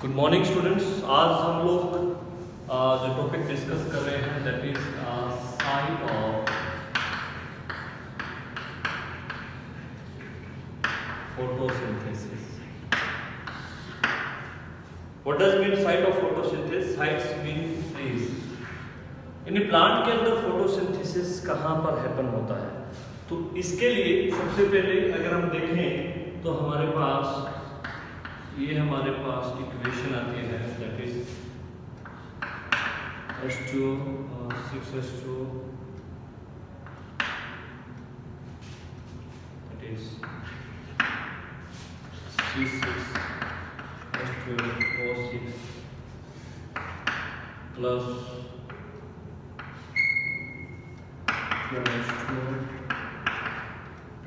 Good morning students. आज हम लोग जो टॉपिक डिस्कस कर रहे हैं that is site of photosynthesis. What does mean site of photosynthesis? Sites mean trees. यानी प्लांट के अंदर फोटोसिंथेसिस कहाँ पर हैपन होता है। तो इसके लिए सबसे पहले अगर हम देखें तो हमारे पास इक्वेशन आती है that is H2O 6H2O that is C6H12O6 plus H2O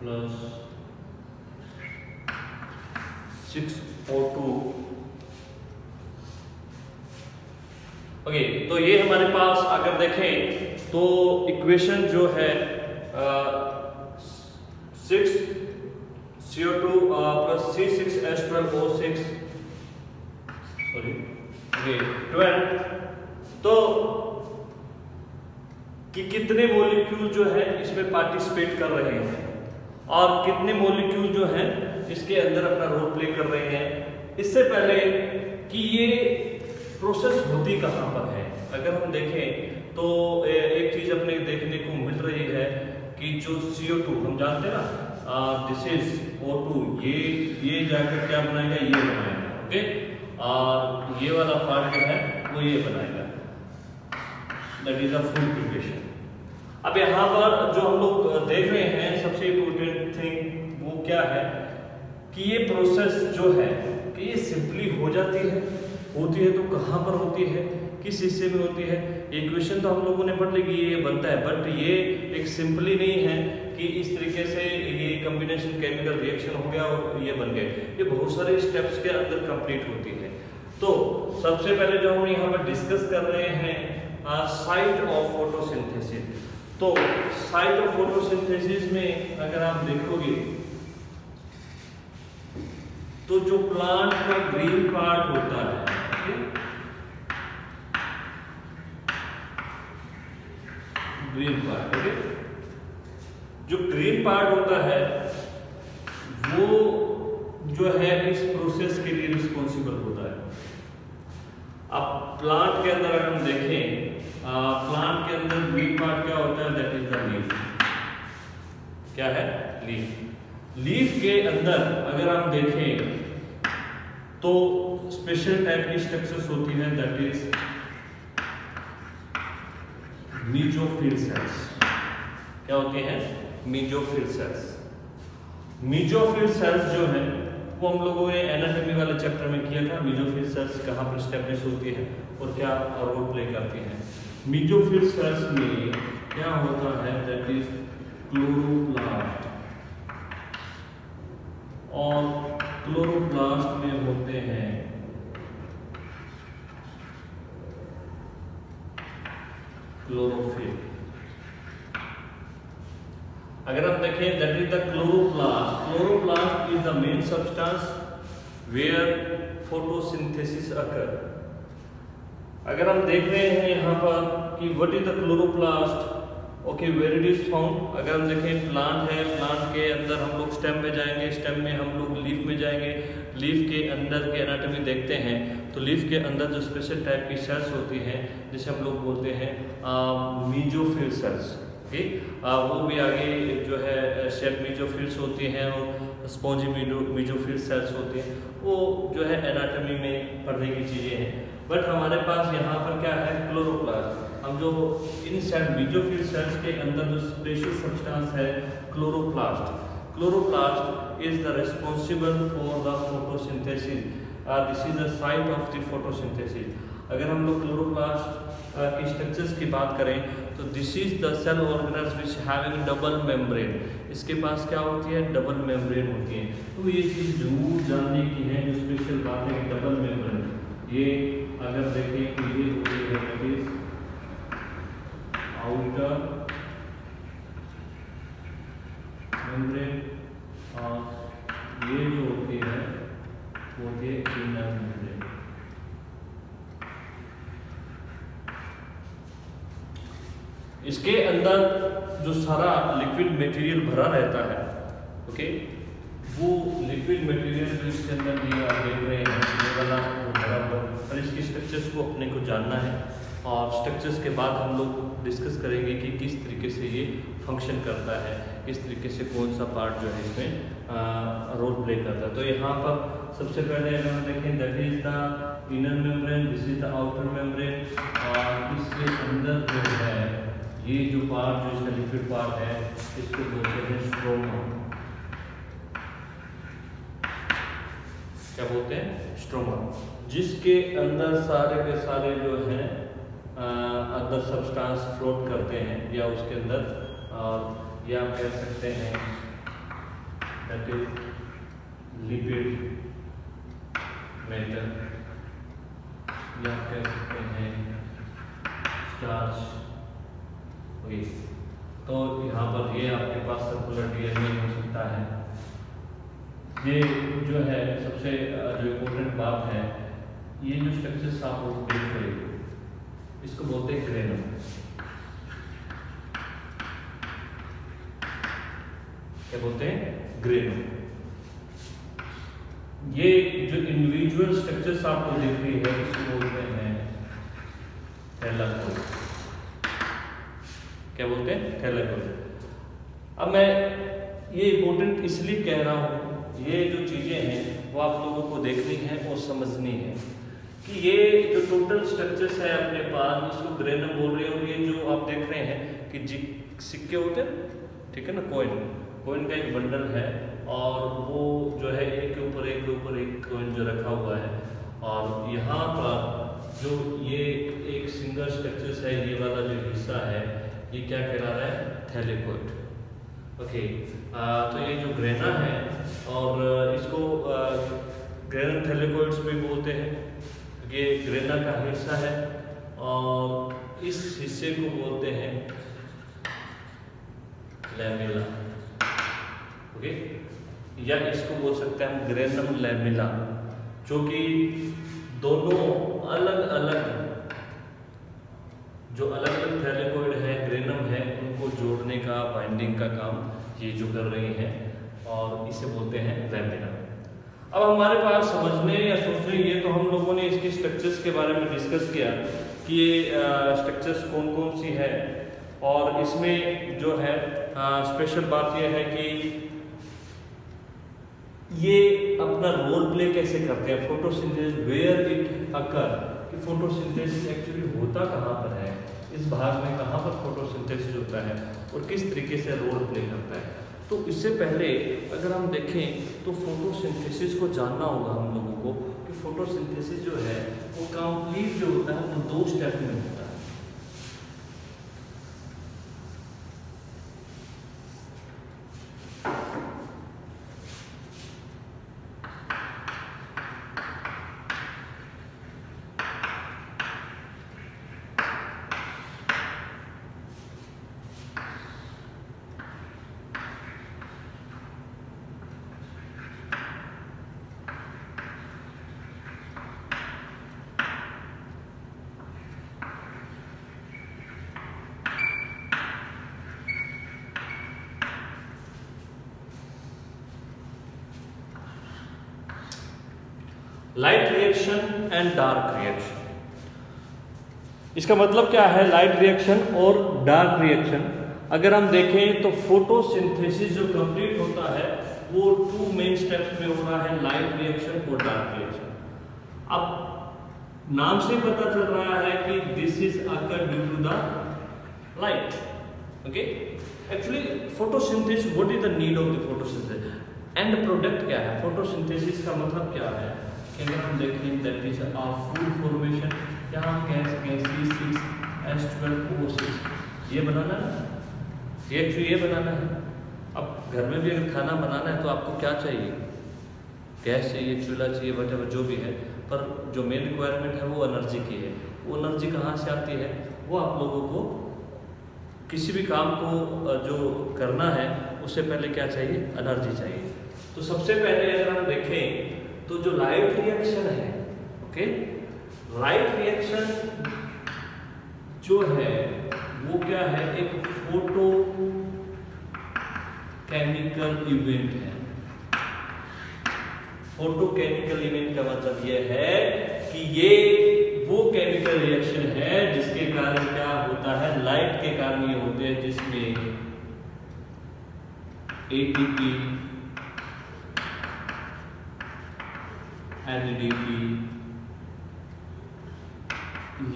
plus 6O2। Okay, तो ये हमारे पास अगर देखें तो इक्वेशन जो है 6CO2 प्लस C6H12O6 सॉरी 12, तो कि कितने मॉलिक्यूल जो है इसमें पार्टिसिपेट कर रहे हैं और कितने मॉलिक्यूल जो है इसके अंदर अपना रोल प्ले कर रहे हैं। इससे पहले कि ये प्रोसेस होती कहाँ पर है, अगर हम देखें तो एक चीज अपने देखने को मिल रही है कि जो CO2 हम जानते हैं ना, दिस इज O2, ये जाकर क्या बनाएगा, ये बनाएगा। ओके, और ये वाला पार्ट जो है वो ये बनाएगा, that is a full preparation. अब यहाँ पर जो हम लोग देख रहे हैं सबसे इम्पोर्टेंट थिंग वो क्या है कि ये प्रोसेस जो है कि ये सिंपली हो जाती है, होती है तो कहाँ पर होती है, किस हिस्से में होती है। इक्वेशन तो हम लोगों ने पढ़ ली कि ये बनता है, बट ये एक सिंपली नहीं है कि इस तरीके से ये कॉम्बिनेशन केमिकल रिएक्शन हो गया और ये बन गए। ये बहुत सारे स्टेप्स के अंदर कंप्लीट होती है। तो सबसे पहले जो हम यहाँ पर डिस्कस कर रहे हैं साइट ऑफ फोटोसिंथेसिस। तो साइट ऑफ फोटोसिंथेसिस में अगर आप देखोगे तो जो प्लांट का ग्रीन पार्ट होता है, ग्रीन पार्ट, ओके, जो ग्रीन पार्ट होता है वो जो है इस प्रोसेस के लिए रिस्पॉन्सिबल होता है। अब प्लांट के अंदर अगर हम देखें, प्लांट के अंदर ग्रीन पार्ट क्या होता है, दैट इज द लीफ। क्या है? लीफ। लीफ के अंदर अगर हम देखें तो स्पेशल टाइप की स्ट्रक्चर्स होती है दैट इज मीजोफिल सेल्स। क्या होती है? Mesophyll cells. मीजोफिल सेल्स जो है वो हम लोगों ने एनाटॉमी वाले चैप्टर में किया था। मीजोफिल सेल्स कहाँ पर एस्टेब्लिश होती है और क्या रोल प्ले करती है। मीजोफिल सेल्स में क्या होता है दैट इज क्लोरोप्लास्ट, और क्लोरोप्लास्ट में होते हैं क्लोरोफिल। अगर हम देखें that is the chloroplast. Chloroplast is the main substance where photosynthesis occur. अगर हम देख रहे हैं यहाँ पर कि what is the chloroplast, okay, where it is found. अगर हम देखें प्लांट है, प्लांट के अंदर हम लोग स्टेम में जाएंगे, स्टेम में हम लोग लीफ में जाएंगे, लीफ के अंदर के एनाटॉमी देखते हैं तो लीफ के अंदर जो स्पेशल टाइप की सेल्स होती हैं जिसे हम लोग बोलते हैं मीजोफिल सेल्स। ओके, वो भी आगे जो है शेप मीजोफिल्स होती हैं और स्पॉन्जी मीजोफिल सेल्स होती हैं, वो जो है एनाटॉमी में पढ़ने की चीज़ें हैं। बट हमारे पास यहाँ पर क्या है, क्लोरोप्लास्ट। हम जो इन सेल मीजोफिल सेल्स के अंदर जो स्पेशल सब्सटेंस है chloroplast. Chloroplast is the responsible for the photosynthesis. This is the site of the photosynthesis. अगर हम लोग क्लोरोप्लास्ट की स्ट्रक्चर्स की बात करें तो this is the cell organelles which having double membrane. इसके पास क्या होती है, डबल मेम्ब्रेन होती है। तो ये चीज जरूर जानने की है, जो स्पेशल बात है डबल मेम्ब्रेन। ये अगर देखें कि ये होती है आउटर मेम्ब्रेन और ये जो होती है वो होती है इनर मेम्ब्रेन। इसके अंदर जो सारा लिक्विड मटेरियल भरा रहता है, ओके, वो लिक्विड मटेरियल जो इसके अंदर ये आप देख रहे हैं ये वाला भरा हुआ, और इसकी स्ट्रक्चर्स को अपने को जानना है। और स्ट्रक्चर्स के बाद हम लोग डिस्कस करेंगे कि किस तरीके से ये फंक्शन करता है, किस तरीके से कौन सा पार्ट जो है इसमें रोल प्ले करता है। तो यहाँ पर सबसे पहले अगर हम देखें, that is the inner membrane, this is the outer membrane, और इसके अंदर जो है ये जो पार्ट जो इसका लिक्विड पार्ट है इसको बोलते हैं स्ट्रोमा। क्या बोलते हैं? स्ट्रोमा, जिसके अंदर सारे के सारे जो है अदर सब्सटेंस फ्लोट करते हैं, या उसके अंदर या आप कह सकते हैं दैट इज लिपिड मेटल, या आप कह सकते हैं स्टार्च। ओके, तो यहाँ पर ये आपके पास सर्कुलर डीएनए हो सकता है। ये जो है सबसे जो इम्पोर्टेंट बात है, ये जो स्ट्रक्चर्स आप लोग देख रहे हो इसको बोलते हैं ग्रेनम। क्या बोलते हैं? ग्रेनम। ये जो इंडिविजुअल स्ट्रक्चर्स आपको दिख रही है इसको बोलते हैं थैलेकोइड। क्या बोलते हैं? थैलेकोइड। अब मैं ये इंपॉर्टेंट इसलिए कह रहा हूँ, ये जो चीजें हैं वो आप लोगों को देखनी है और समझनी है कि ये जो टोटल स्ट्रक्चर्स है अपने पास, इसको ग्रेनम बोल रहे हो। ये जो आप देख रहे हैं कि सिक्के होते हैं, ठीक है ना, कॉइन का एक बंडल है, और वो जो है एक के ऊपर एक कॉइन जो रखा हुआ है, और यहाँ पर जो ये एक सिंगल स्ट्रक्चर्स है, ये वाला जो हिस्सा है ये क्या कहला रहा है? थैलेकोइड। ओके, तो ये जो ग्रेना है, और इसको ग्रेनम थैलेकोइड्स भी बोलते हैं, ये ग्रेना का हिस्सा है, और इस हिस्से को बोलते हैं लैमेला। ओके, या इसको बोल सकते हैं हम ग्रेनम लैमेला, जो कि दोनों अलग अलग थैलेकोइड है, ग्रेनम है, उनको जोड़ने का, बाइंडिंग का काम ये जो कर रही हैं, और इसे बोलते हैं लैमेला। अब हमारे पास समझने या सोचने, ये तो हम लोगों ने इसके स्ट्रक्चर्स के बारे में डिस्कस किया कि ये स्ट्रक्चर्स कौन कौन सी है, और इसमें जो है स्पेशल बात यह है कि ये अपना रोल प्ले कैसे करते हैं, फोटोसिंथेसिस, वेयर इट अकर, कि फोटोसिंथेसिस एक्चुअली होता कहाँ पर है, इस भाग में कहाँ पर फोटोसिंथेसिस होता है, और किस तरीके से रोल प्ले करता है। तो इससे पहले अगर हम देखें तो फोटोसिंथेसिस को जानना होगा हम लोगों को कि फोटोसिंथेसिस जो है वो कंप्लीट जो होता है वो 2 स्टेप में होता है। Light reaction and dark reaction, इसका मतलब क्या है? लाइट रिएक्शन और डार्क रिएक्शन अगर हम देखें तो फोटोसिंथेसिस जो कंप्लीट होता है वो 2 मेन स्टेप्स में हो रहा है, लाइट रिएक्शन और डार्क रिएक्शन। अब नाम से पता चल रहा है कि this is occur due to the light. Okay, actually photosynthesis, what is the need of the photosynthesis, and product क्या है? फोटोसिंथेसिस का मतलब क्या है? अगर हम देखें that is a food formation, यहाँ हम कह सकते हैं C6H12O6, ये बनाना है, ये एक्चुअली ये बनाना है। अब घर में भी अगर खाना बनाना है तो आपको क्या चाहिए? गैस चाहिए, चूल्हा चाहिए, वटेवर जो भी है, पर जो मेन रिक्वायरमेंट है वो एनर्जी की है। वो एनर्जी कहाँ से आती है? वो आप लोगों को किसी भी काम को जो करना है उससे पहले क्या चाहिए? एनर्जी चाहिए। तो सबसे पहले अगर हम देखें तो जो लाइट रिएक्शन है, ओके, लाइट रिएक्शन जो है वो क्या है, एक फोटो केमिकल इवेंट है। फोटो केमिकल इवेंट का मतलब यह है कि ये वो केमिकल रिएक्शन है जिसके कारण क्या होता है, लाइट के कारण ये होते हैं, जिसमें एटीपी, एनएडीपी,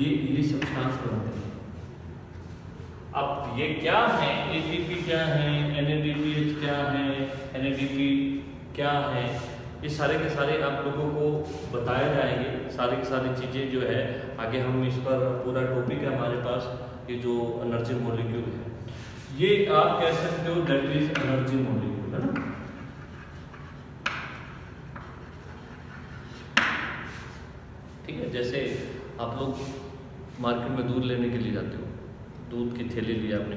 ये सब्सटेंस बनते हैं। अब ये क्या है, एटीपी क्या है, एनएडीपी क्या है, एनएडीपी क्या है, ये सारे के सारे आप लोगों को बताए जाएंगे। सारी की सारी चीज़ें जो है आगे हम इस पर पूरा टॉपिक है हमारे पास। ये जो एनर्जी मॉलिक्यूल है, ये आप कह सकते हो दैट इज एनर्जी मॉलिक्यूल, है ना। ठीक है, जैसे आप लोग मार्केट में दूध लेने के लिए जाते हो, दूध की थैली ली आपने,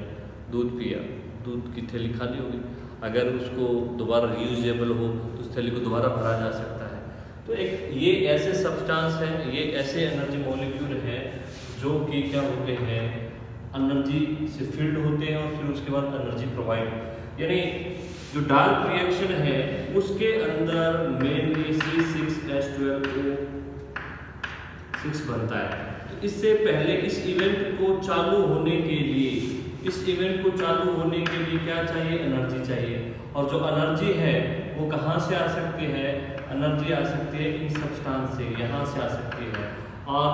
दूध पिया, दूध की थैली खाली होगी, अगर उसको दोबारा रीयूजेबल हो तो उस थैली को दोबारा भरा जा सकता है। तो एक ये ऐसे सब्सटेंस हैं, ये ऐसे एनर्जी मॉलिक्यूल हैं जो कि क्या होते हैं, एनर्जी से फील्ड होते हैं और फिर उसके बाद एनर्जी प्रोवाइड, यानी जो डार्क रिएक्शन है उसके अंदर मेनली C6H12O6 बनता है। तो इससे पहले इस इवेंट को चालू होने के लिए, इस इवेंट को चालू होने के लिए क्या चाहिए, एनर्जी चाहिए। और जो एनर्जी है वो कहाँ से आ सकती है, एनर्जी आ सकती है इन सब्सटेंस से, यहाँ से आ सकती है। और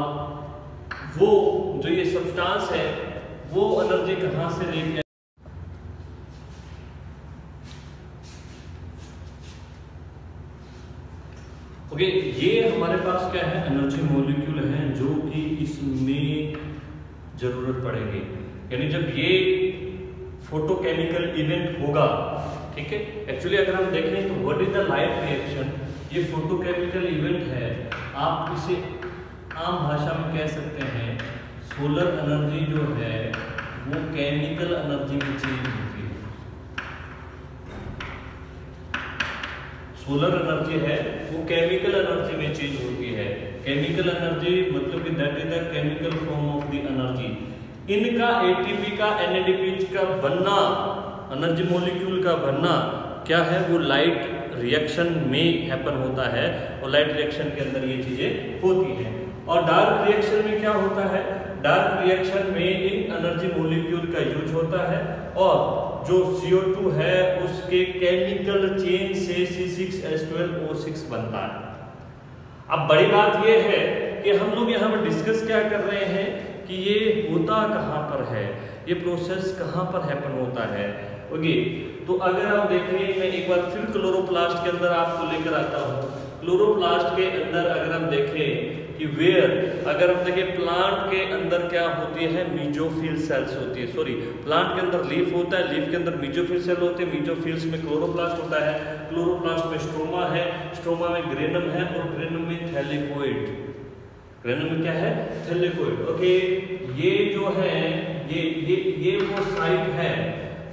वो जो ये सब्सटेंस है वो एनर्जी कहाँ से लेके, ओके, ये हमारे पास क्या है, एनर्जी मॉलिक्यूल है जो कि इसमें जरूरत पड़ेगी। यानी जब ये फोटोकेमिकल इवेंट होगा, ठीक है, एक्चुअली अगर हम देखें तो what is the light reaction, ये फोटोकेमिकल इवेंट है। आप इसे आम भाषा में कह सकते हैं सोलर एनर्जी जो है वो केमिकल एनर्जी में चेंज होती है। सोलर एनर्जी है वो केमिकल एनर्जी में चेंज होती है। केमिकल एनर्जी मतलब कि that is the chemical form of the energy. इनका एटीपी का एनएडीपी का बनना, एनर्जी मॉलिक्यूल का बनना क्या है, वो लाइट रिएक्शन में हैपन होता है और लाइट रिएक्शन के अंदर ये चीजें होती हैं। और डार्क रिएक्शन में क्या होता है, डार्क रिएक्शन में इन एनर्जी मॉलिक्यूल का यूज होता है और जो CO2 है उसके केमिकल चेन से C6H12O6 बनता है। अब बड़ी बात यह है कि हम लोग यहाँ पर डिस्कस क्या कर रहे हैं कि ये होता कहाँ पर है, ये प्रोसेस कहाँ पर हैपन होता है। ओके, तो अगर हम देखें, मैं एक बार फिर क्लोरोप्लास्ट के अंदर आपको लेकर आता हूँ। क्लोरोप्लास्ट के अंदर अगर हम देखें कि वेयर, अगर हम देखें प्लांट के अंदर क्या होती है, मीजोफिल सेल्स होती है। सॉरी, प्लांट के अंदर लीफ होता है, लीफ के अंदर मीजोफिल सेल होते हैं, मीजोफिल्स में क्लोरोप्लास्ट होता है, क्लोरोप्लास्ट में स्ट्रोमा है, स्ट्रोमा में ग्रेनम है और ग्रेनम में थैलेकोइड। ग्रेनम में क्या है, थैलेकोइड। ओके, ये जो है ये वो साइट है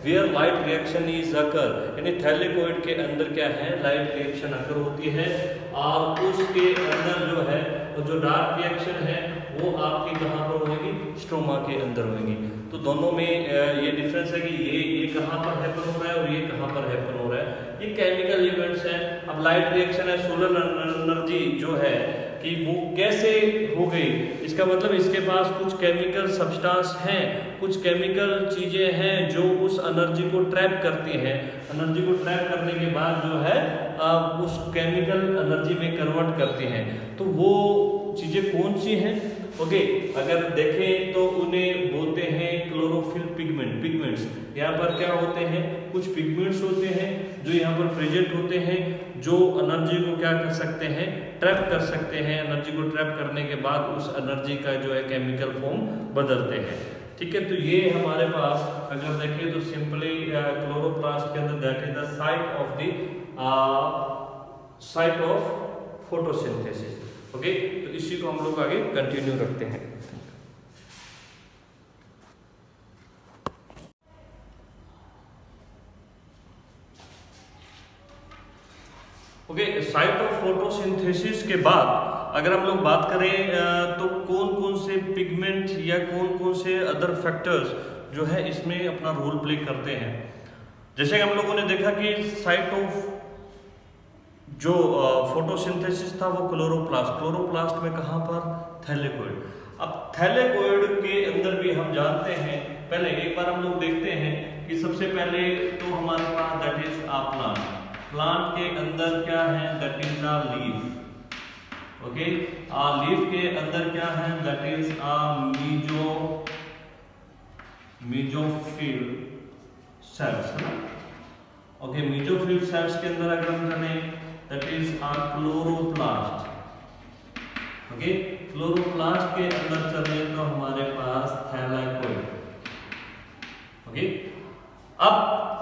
where light reaction is occur, यानी थैलेकोइड के अंदर क्या है, लाइट रिएक्शन अकर होती है। और उसके अंदर जो है वो जो डार्क रिएक्शन है वो आपकी कहाँ पर होगी, स्ट्रोमा के अंदर होगी। तो दोनों में ये डिफरेंस है कि ये कहाँ पर हैपन हो रहा है और ये कहाँ पर हैपन हो रहा है। ये केमिकल इवेंट्स हैं। अब लाइट रिएक्शन है, सोलर एनर्जी जो है कि वो कैसे हो गई, इसका मतलब इसके पास कुछ केमिकल सब्सटेंस हैं, कुछ केमिकल चीजें हैं जो उस एनर्जी को ट्रैप करती हैं। एनर्जी को ट्रैप करने के बाद जो है उस केमिकल एनर्जी में कन्वर्ट करती हैं। तो वो चीजें कौन सी हैं? ओके, अगर देखें तो उन्हें बोलते हैं क्लोरोफिल पिगमेंट्स। यहाँ पर क्या होते हैं, कुछ पिगमेंट्स होते हैं जो यहाँ पर प्रेजेंट होते हैं, जो एनर्जी को क्या कर सकते हैं, ट्रैप कर सकते हैं। एनर्जी को ट्रैप करने के बाद उस एनर्जी का जो है केमिकल फॉर्म बदलते हैं। ठीक है, तो ये हमारे पास अगर देखें तो सिंपली क्लोरोप्लास्ट के अंदर that is the site of photosynthesis. Okay, तो इसी को हम लोग आगे कंटिन्यू रखते हैं। ओके, साइट ऑफ फोटोसिंथेसिस के बाद अगर हम लोग बात करें तो कौन कौन से पिगमेंट या कौन कौन से अदर फैक्टर्स जो है इसमें अपना रोल प्ले करते हैं। जैसे हम लोगों ने देखा कि साइट ऑफ जो फोटोसिंथेसिस था वो क्लोरोप्लास्ट में कहाँ पर, थैलेकोइड। अब थैलेकोइड के अंदर भी हम जानते हैं, पहले एक बार हम लोग देखते हैं कि सबसे पहले तो हमारे पास दैट इज अ प्लांट के अंदर क्या है, that is a leaf. Okay, leaf के अंदर क्या है, that is a mesophyll cells है ना। ओके, मेसोफिल सेल्स के अंदर अगर हम जाने that is a chloroplast. Okay, chloroplast के अंदर चले तो हमारे पास थैलेकोइड। ओके, अब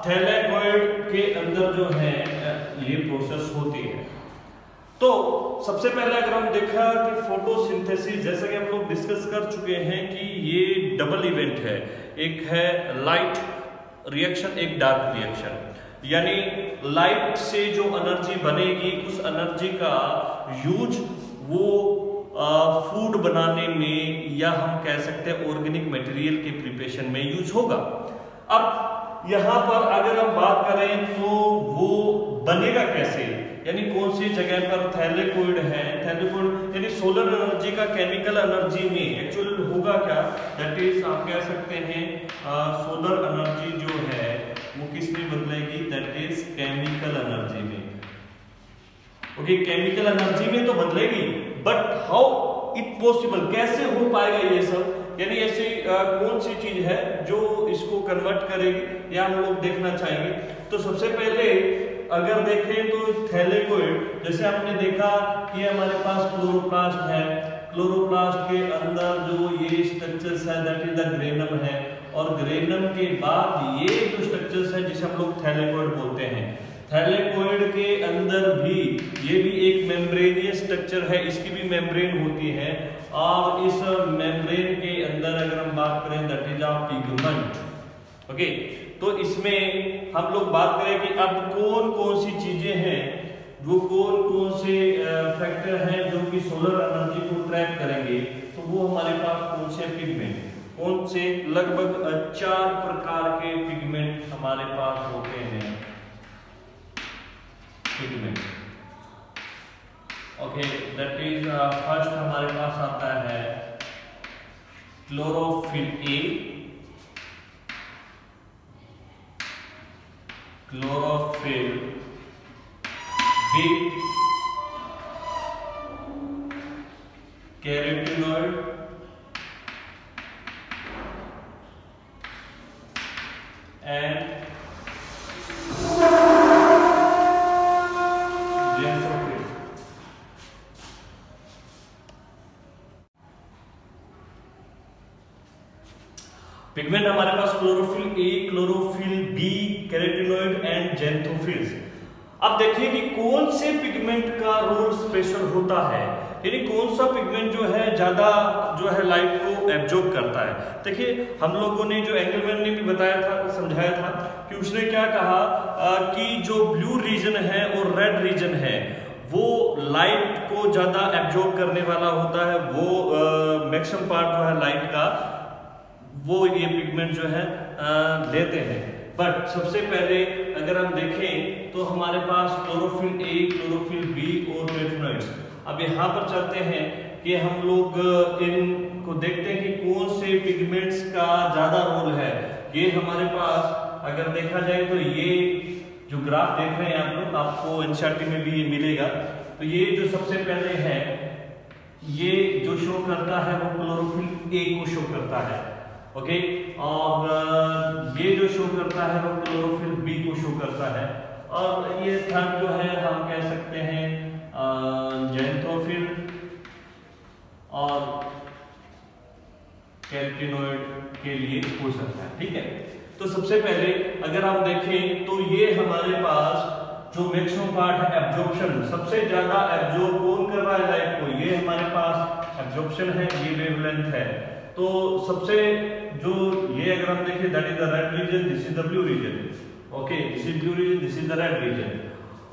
थैलेकोइड के अंदर जो है ये प्रोसेस होती है। तो सबसे पहले अगर हम देखा कि फोटोसिंथेसिस, जैसा कि हम लोग डिस्कस कर चुके हैं कि ये डबल इवेंट है, एक है लाइट रिएक्शन, एक डार्क रिएक्शन। यानी लाइट से जो एनर्जी बनेगी उस एनर्जी का यूज वो फूड बनाने में, या हम कह सकते हैं ऑर्गेनिक मटेरियल के प्रिपरेशन में यूज होगा। अब यहाँ पर अगर हम बात करें तो वो बनेगा कैसे, यानी कौन सी जगह पर थैलेकोइड है। थैलेकोइड यानी सोलर एनर्जी का केमिकल एनर्जी में एक्चुअल होगा क्या, दैट इज आप कह सकते हैं सोलर एनर्जी जो है वो किस में बदलेगी, दैट इज केमिकल एनर्जी में। ओके, केमिकल एनर्जी में तो बदलेगी, बट हाउ इट पॉसिबल, कैसे हो पाएगा ये सब, यानी ऐसी कौन सी चीज है जो इसको कन्वर्ट करेगी, या हम लोग देखना चाहेंगे। तो सबसे पहले अगर देखें तो थैलेकोइड, जैसे हमने देखा कि हमारे पास क्लोरोप्लास्ट है, क्लोरोप्लास्ट के अंदर जो ये स्ट्रक्चर्स है दैट इज द ग्रेनम है, और ग्रेनम के बाद ये जो स्ट्रक्चर्स है जिसे हम लोग थैलेकोइड बोलते हैं। थैलेकोइड के अंदर भी ये भी एक मेम्ब्रेनियस स्ट्रक्चर है, इसकी भी मेम्ब्रेन होती है, और इस मेम्ब्रेन के अंदर अगर हम बात करें that is a pigment. Okay, तो इसमें हम लोग बात करें कि अब कौन कौन सी चीजें हैं, वो कौन कौन से फैक्टर हैं जो कि सोलर एनर्जी को ट्रैप करेंगे, तो वो हमारे पास कौन से पिगमेंट, कौन से लगभग 4 प्रकार के पिगमेंट हमारे पास होते हैं। Pigment, okay, that is first हमारे पास आता है chlorophyll A, chlorophyll B, carotenoid, and pigment हमारे पास chlorophyll A, chlorophyll B, carotenoid and xanthophylls. अब देखिए कि कौन से पिगमेंट का रोल स्पेशल होता है, यानी कौन सा पिगमेंट जो है ज्यादा जो है लाइट को एब्जॉर्ब करता है। देखिए हम लोगों ने जो एंगलमैन ने भी बताया था, समझाया था कि उसने क्या कहा कि जो ब्लू रीजन है और रेड रीजन है वो लाइट को ज्यादा एब्जॉर्ब करने वाला होता है, वो मैक्सिमम पार्ट जो है लाइट का वो ये पिगमेंट जो है लेते हैं। बट सबसे पहले अगर हम देखें तो हमारे पास क्लोरोफिल ए, क्लोरोफिल बी और कैरोटीनॉइड्स। अब यहाँ पर चलते हैं कि हम लोग इनको देखते हैं कि कौन से पिगमेंट्स का ज्यादा रोल है। ये हमारे पास अगर देखा जाए तो ये जो ग्राफ देख रहे हैं आप लोग, आपको एनसीईआरटी में भी ये मिलेगा। तो ये जो सबसे पहले है ये जो शो करता है वो क्लोरोफिल ए को शो करता है, ओके, और ये जो शो करता है वो क्लोरोफिल बी को शो करता है, और ये थर्ड जो है हम कह सकते हैं ज़ैंथोफिल और कैरोटीनॉइड के लिए हो सकता है। ठीक है, तो सबसे पहले अगर हम देखें तो ये हमारे पास जो मैक्सिमम पार्ट है एब्जॉर्प्शन, सबसे ज्यादा एब्जॉर्ब कौन कर रहा है लाइट को, ये हमारे पास एब्जॉर्प्शन है, ये वेवलेंथ है। तो सबसे जो ये अगर हम देखें that is the red region, this is the blue region, okay, this is blue region, this is the red region.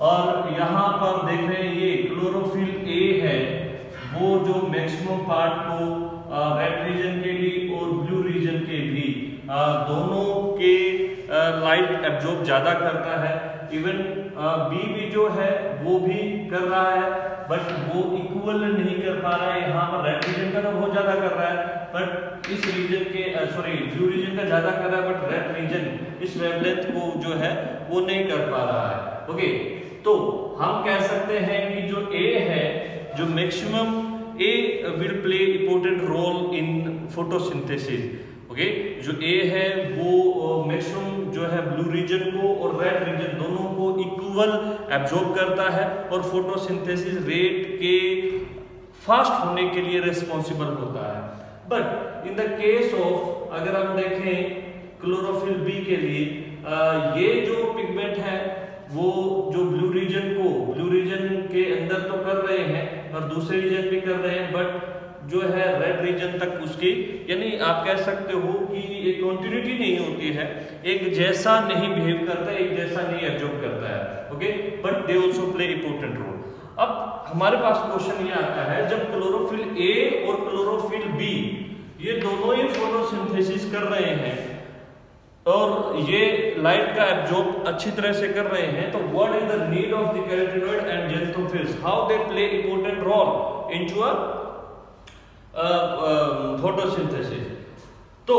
और यहाँ पर देख रहे हैं ये क्लोरोफिल ए है, वो जो मैक्सिमम पार्ट को रेड रीजन के लिए और ब्लू रीजन के भी दोनों के लाइट एब्जॉर्ब ज्यादा करता है। इवन बी भी जो है वो भी कर रहा है, बट वो इक्वल नहीं कर पा रहा है। यहाँ पर रेड रीजन का तो बहुत ज्यादा कर रहा है, बट इस रीजन के ब्लू रीजन का ज्यादा कर रहा है, बट रेड रीजन इस वेवलेंथ को जो है वो नहीं कर पा रहा है। ओके, तो हम कह सकते हैं कि जो ए है, जो maximum A will play important role in photosynthesis. Okay, जो ए है वो मैक्सिमम जो है ब्लू रीजन को और रेड रीजन दोनों को इक्वल एब्जॉर्ब करता है और फोटोसिंथेसिस रेट के फास्ट होने के लिए रिस्पॉन्सिबल होता है। But in the case of अगर हम देखें क्लोरोफिल बी के लिए, ये जो पिगमेंट है वो जो ब्लू रीजन के अंदर तो कर रहे हैं और दूसरे रीजन भी कर रहे हैं, बट जो है रेड रीजन तक उसकी, यानी आप कह सकते हो कि एक कंटिन्यूटी नहीं होती है, एक जैसा नहीं बिहेव करता है, एक जैसा नहीं एब्जॉर्ब करता है। Okay, but they also play important role. अब हमारे पास क्वेश्चन ये आता है, जब क्लोरोफिल ए और क्लोरोफिल बी ये दोनों ही फोटोसिंथेसिस कर रहे हैं और ये लाइट का एब्जॉर्ब अच्छी तरह से कर रहे हैं, तो what is the need of the carotenoid and xanthophylls, how they play important role into a photosynthesis. तो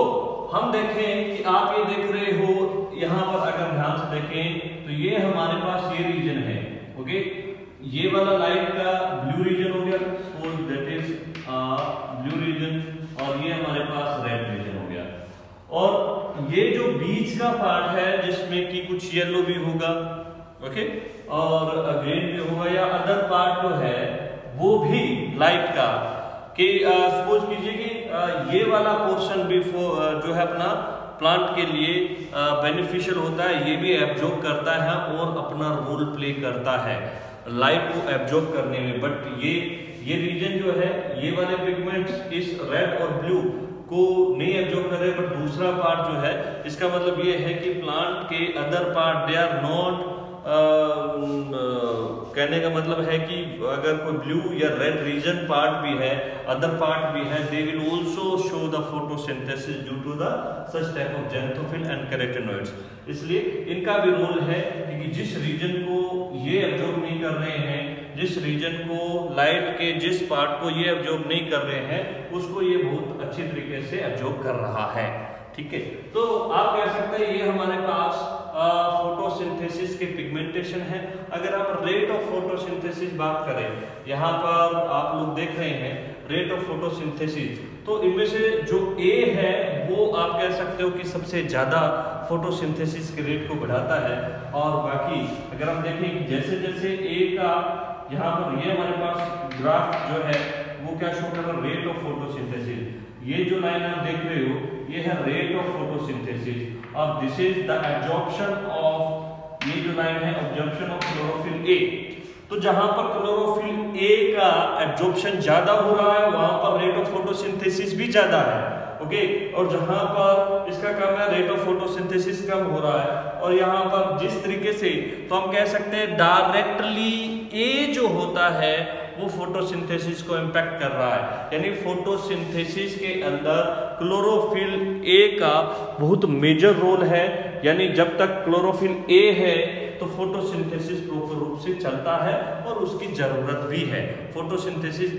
हम देखें कि आप ये देख रहे हो, यहाँ पर अगर ध्यान से देखें तो ये हमारे पास ये रीजन है। ओके, ये वाला लाइट का ब्लू रीजन हो गया, so that is blue region, और ये हमारे पास रेड रीजन हो गया। और ये जो बीच का पार्ट है जिसमें कि कुछ येलो भी होगा, ओके, और ग्रीन भी होगा, या अदर पार्ट जो है वो भी लाइट का, कि सपोज कीजिए कि ये वाला पोर्शन भी जो है अपना प्लांट के लिए बेनिफिशियल होता है, ये भी एब्जॉर्ब करता है और अपना रोल प्ले करता है लाइट को एब्जॉर्ब करने में। बट ये रीजन जो है, ये वाले पिगमेंट्स इस रेड और ब्लू को नहीं एब्जॉर्ब कर रहे, बट दूसरा पार्ट जो है, इसका मतलब ये है कि प्लांट के other part they are not, कहने का मतलब है कि अगर कोई ब्लू या रेड रीजन पार्ट भी है, अदर पार्ट भी है, they will also show the photosynthesis due to the such type of xanthophyll and carotenoids. इसलिए इनका भी रोल है कि जिस रीजन को ये एब्जॉर्ब नहीं कर रहे हैं, जिस रीजन को लाइट के जिस पार्ट को ये एब्जॉर्ब नहीं कर रहे हैं, उसको ये बहुत अच्छी तरीके से एब्जॉर्ब कर रहा है। ठीक है, तो आप कह सकते हैं ये हमारे पास फोटोसिंथेसिस के पिगमेंटेशन है। अगर आप रेट ऑफ फोटोसिंथेसिस बात करें, यहाँ पर आप लोग देख रहे हैं रेट ऑफ फोटोसिंथेसिस, तो इनमें से जो ए है वो आप कह सकते हो कि सबसे ज्यादा फोटोसिंथेसिस के रेट को बढ़ाता है। और बाकी अगर हम देखें कि जैसे जैसे ए का यहाँ पर ये हमारे पास ग्राफ जो है वो क्या शो कर रहा है, रेट ऑफ फोटोसिंथेसिस। ये जो लाइन आप देख रहे हो ये है रेट ऑफ फोटोसिंथेसिस और this is the absorption of, ये जो लाइन है एब्जॉर्प्शन ऑफ क्लोरोफिल ए। तो जहां पर क्लोरोफिल ए का एब्जॉर्प्शन ज्यादा हो रहा है वहां पर रेट ऑफ फोटोसिंथेसिस भी ज्यादा है। ओके, और जहां पर इसका कम है रेट ऑफ फोटोसिंथेसिस कम हो रहा है। और यहाँ पर जिस तरीके से, तो हम कह सकते हैं डायरेक्टली ए जो होता है वो फोटोसिंथेसिस को इंपैक्ट कर रहा है, यानी फोटोसिंथेसिस के अंदर क्लोरोफिल ए का बहुत मेजर रोल है। यानी जब तक क्लोरोफिल ए है तो फोटोसिंथेसिस प्रॉपर रूप से चलता है और उसकी जरूरत भी है। फोटोसिंथेसिस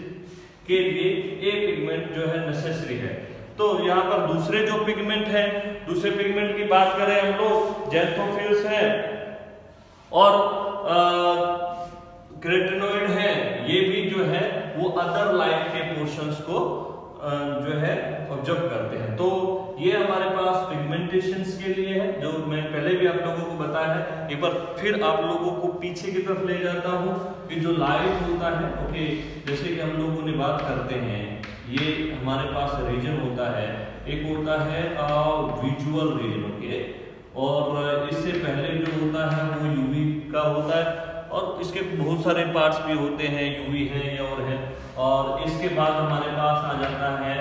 के लिए ए पिगमेंट जो है नेसेसरी है। तो यहाँ पर दूसरे जो पिगमेंट है, दूसरे पिगमेंट की बात करें हम लोग, ज़ैंथोफिल्स है और कैरोटीनॉइड है, ये भी जो है वो अदर लाइट के पोर्शंस को जो है ऑब्जर्व करते हैं। तो ये हमारे पास पिगमेंटेशंस के लिए है, जो मैं पहले भी आप लोगों को बताया है। एक बार फिर आप लोगों को पीछे की तरफ ले जाता हूँ कि जो लाइट होता है, ओके, जैसे कि हम लोगों ने बात करते हैं, ये हमारे पास रीजन होता है, एक होता है विजुअल रीजन, ओके, और इससे पहले जो होता है वो यूवी का होता है और इसके बहुत सारे पार्ट्स भी होते हैं, यूवी है या और है। और इसके बाद हमारे पास आ जाता है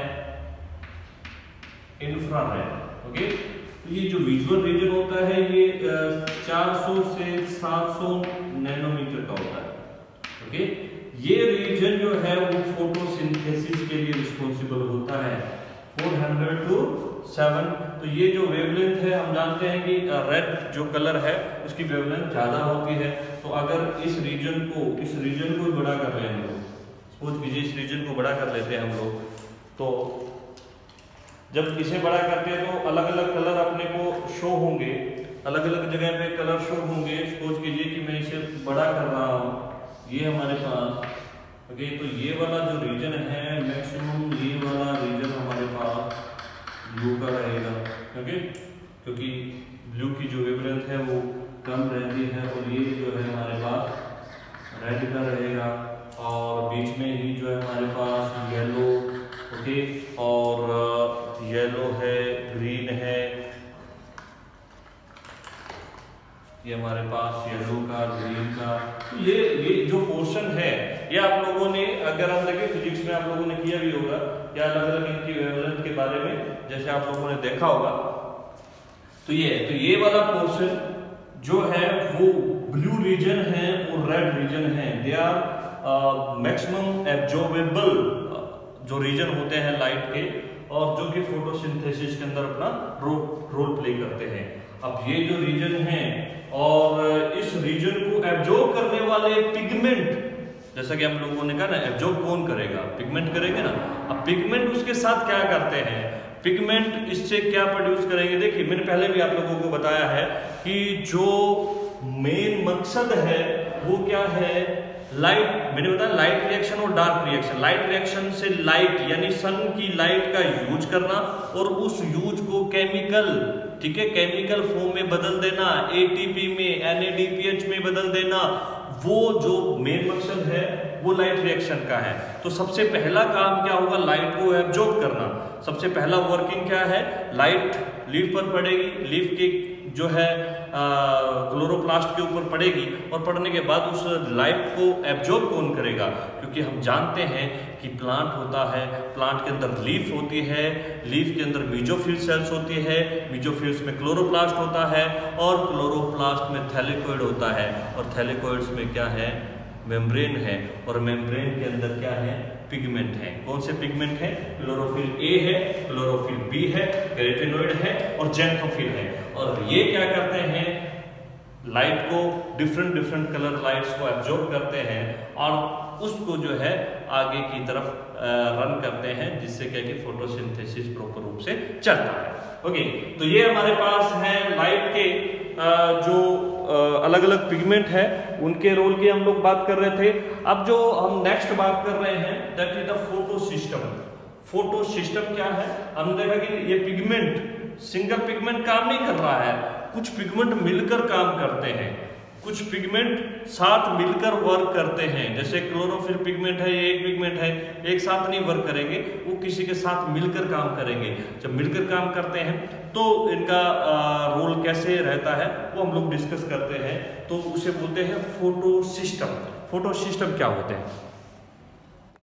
इंफ्रारेड। ओके, तो ये जो विजुअल रीजन होता है ये 400 से 700 नैनोमीटर का होता है। ओके, ये रीजन जो है वो फोटोसिंथेसिस के लिए रिस्पॉन्सिबल होता है 400 to 7। तो ये जो वेवलेंथ है हम जानते हैं कि रेड जो कलर है उसकी वेवलेंथ ज़्यादा होती है। तो अगर इस रीजन को बड़ा कर रहे हैं हम लोग, सपोज कीजिए इस रीजन को बड़ा कर लेते हैं हम लोग, तो जब इसे बड़ा करते हैं तो अलग अलग कलर अपने को शो होंगे, अलग अलग जगह पे कलर शो होंगे। सपोज कीजिए कि मैं इसे बड़ा कर रहा हूँ, ये हमारे पास ओके, तो ये वाला जो रीजन है मैक्सिमम ये वाला रीजन हमारे पास ब्लू का रहेगा, ओके, क्योंकि ब्लू की जो वेवलेंथ है वो कम रहती है। और ये जो है हमारे पास रेड का रहेगा, और बीच में ही जो है हमारे पास येलो, ओके, और येलो है, ग्रीन है, ये हमारे पास येलो का, ग्रीन का। तो ये जो पोर्शन है ये आप लोगों ने, अगर हम देखें फिजिक्स में आप लोगों ने किया भी होगा, या अलग अलग इनकी वेवलेंथ के बारे में जैसे आप लोगों ने देखा होगा। तो ये वाला पोर्शन जो है वो ब्लू रीजन है और रेड रीजन है, दे आर मैक्सिमम एब्जॉर्बेबल जो रीजन होते हैं लाइट के, और जो कि फोटोसिंथेसिस के अंदर अपना रोल प्ले करते हैं। अब ये जो रीजन है और इस रीजन को एब्जॉर्ब करने वाले पिगमेंट, जैसा कि हम लोगों ने कहा ना, एब्जॉर्ब कौन करेगा, पिगमेंट करेंगे ना। अब पिगमेंट उसके साथ क्या करते हैं, पिगमेंट इससे क्या प्रोड्यूस करेंगे। देखिए मैंने पहले भी आप लोगों को बताया है कि जो मेन मकसद है वो क्या है, लाइट, मैंने बताया लाइट रिएक्शन और डार्क रिएक्शन। लाइट रिएक्शन से लाइट यानी सन की लाइट का यूज करना और उस यूज को केमिकल, ठीक है, केमिकल फॉर्म में बदल देना, एटीपी में, NADPH में बदल देना, वो जो मेन मकसद है वो लाइट रिएक्शन का है। तो सबसे पहला काम क्या होगा, लाइट को एब्जॉर्ब करना। सबसे पहला वर्किंग क्या है, लाइट लीफ पर पड़ेगी, लीफ के जो है क्लोरोप्लास्ट के ऊपर पड़ेगी, और पड़ने के बाद उस लाइट को एब्जॉर्ब कौन करेगा, क्योंकि हम जानते हैं कि प्लांट होता है, प्लांट के अंदर लीफ होती है, लीफ के अंदर मीजोफिल सेल्स होती है, मीजोफिल्स में क्लोरोप्लास्ट होता है, और क्लोरोप्लास्ट में थैलेकोइड होता है, और थैलेकोइड्स में क्या है, मेम्ब्रेन है, और मेम्ब्रेन के अंदर क्या है, पिगमेंट है। कौन से पिगमेंट है, क्लोरोफिल ए है, क्लोरोफिल बी है, कैरोटीनॉइड है और ज़ैंथोफिल है। और ये क्या करते हैं, लाइट को डिफरेंट कलर लाइट्स को एब्जॉर्ब करते हैं और उसको जो है आगे की तरफ रन करते हैं, जिससे क्या कि फोटोसिंथेसिस प्रॉपर रूप से चलता है। ओके, तो ये हमारे पास है लाइट के जो अलग अलग पिगमेंट है, उनके रोल की हम लोग बात कर रहे थे। अब जो हम नेक्स्ट बात कर रहे हैं that is the photo system. Photo system क्या है, हमने देखा कि ये पिगमेंट, सिंगल पिगमेंट काम नहीं कर रहा है, कुछ पिगमेंट मिलकर काम करते हैं, कुछ पिगमेंट साथ मिलकर वर्क करते हैं। जैसे क्लोरोफिल पिगमेंट है, ये एक पिगमेंट है, एक साथ नहीं वर्क करेंगे, वो किसी के साथ मिलकर काम करेंगे। जब मिलकर काम करते हैं तो इनका रोल कैसे रहता है वो हम लोग डिस्कस करते हैं, तो उसे बोलते हैं फोटो सिस्टम। फोटो सिस्टम क्या होते हैं,